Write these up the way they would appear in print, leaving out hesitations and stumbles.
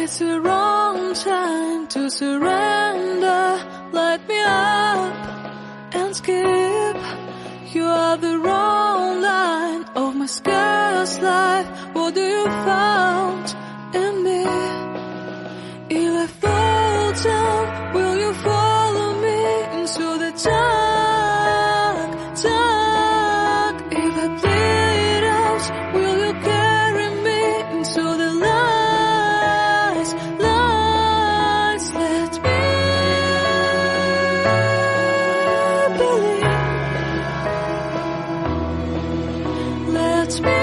It's the wrong time to surrender. Light me up and skip. You are the wrong line of my scarce life. What do you found in me? If I fall down, will you follow me into the dark, dark? If I bleed out, will you carry me into the lights, lights? Let me believe. Let me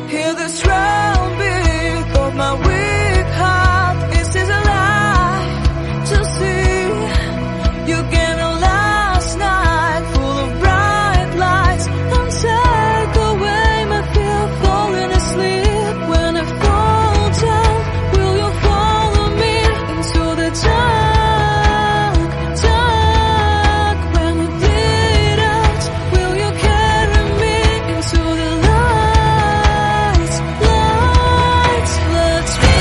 hear the strong beat of my weak heart. Is this a lie to see? You came on last night, full of bright lights, and take away my fear of falling asleep. When I fall down, will you follow me into the dark, dark? When I bleed out, will you carry me into the lights, lights? Let me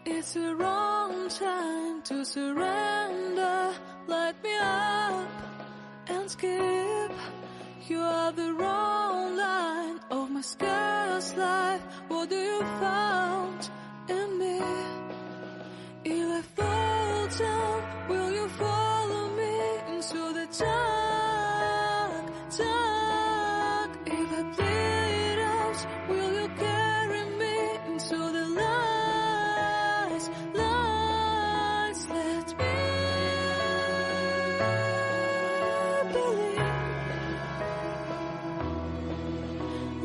It's the wrong time to surrender. Light me up and skip. You are the wrong line of my scarce life. What do you found in me? If I fall down, will you follow me into the dark, dark? If I bleed out, will you carry me into the lights, lights? Let me believe.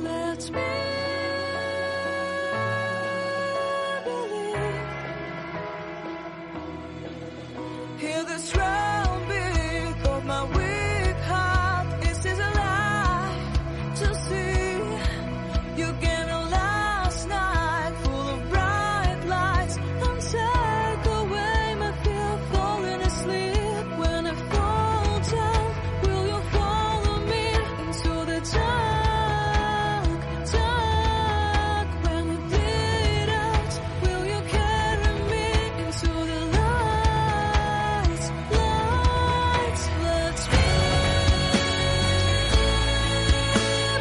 Let me believe. Hear the strong beat of my weak heart. Is this a lie to see? You came on last night, full of bright lights, and take away my fear of falling asleep. When I fall down, will you follow me into the dark, dark? When I bleed out, will you carry me into the lights, lights? Let me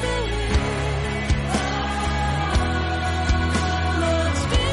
believe. Let me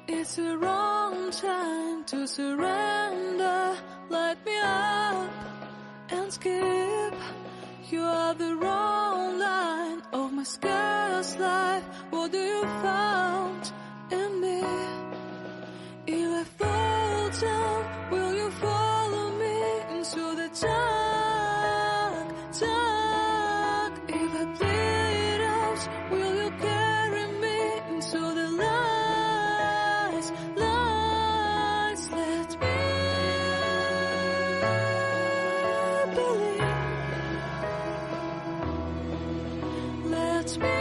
It's the wrong time to surrender. Light me up and skip. You are the wrong line of my scarce life. What do you found in me? If I fall down, will you follow me into the dark, dark? If I bleed out, will you carry me into the lights, lights? Let me believe. Let me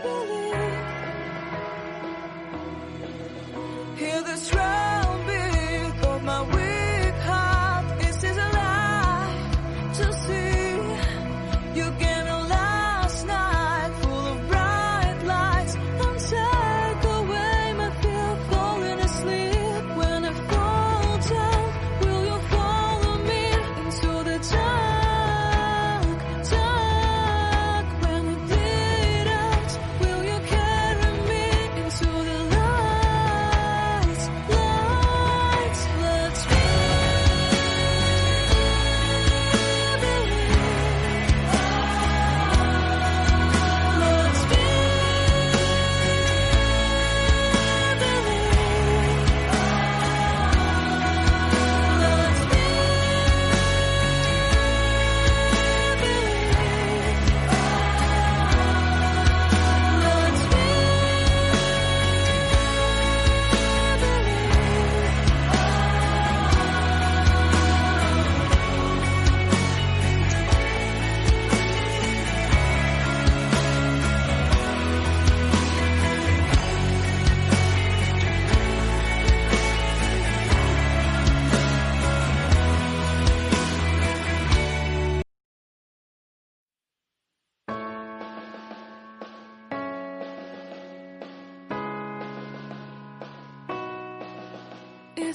believe. Hear the strong beat of my will.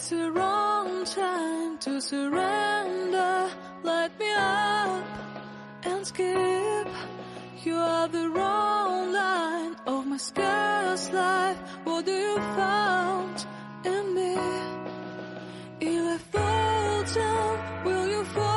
It's the wrong time to surrender. Light me up and skip. You are the wrong line of my scarce life. What do you found in me? If I fall down, will you fall?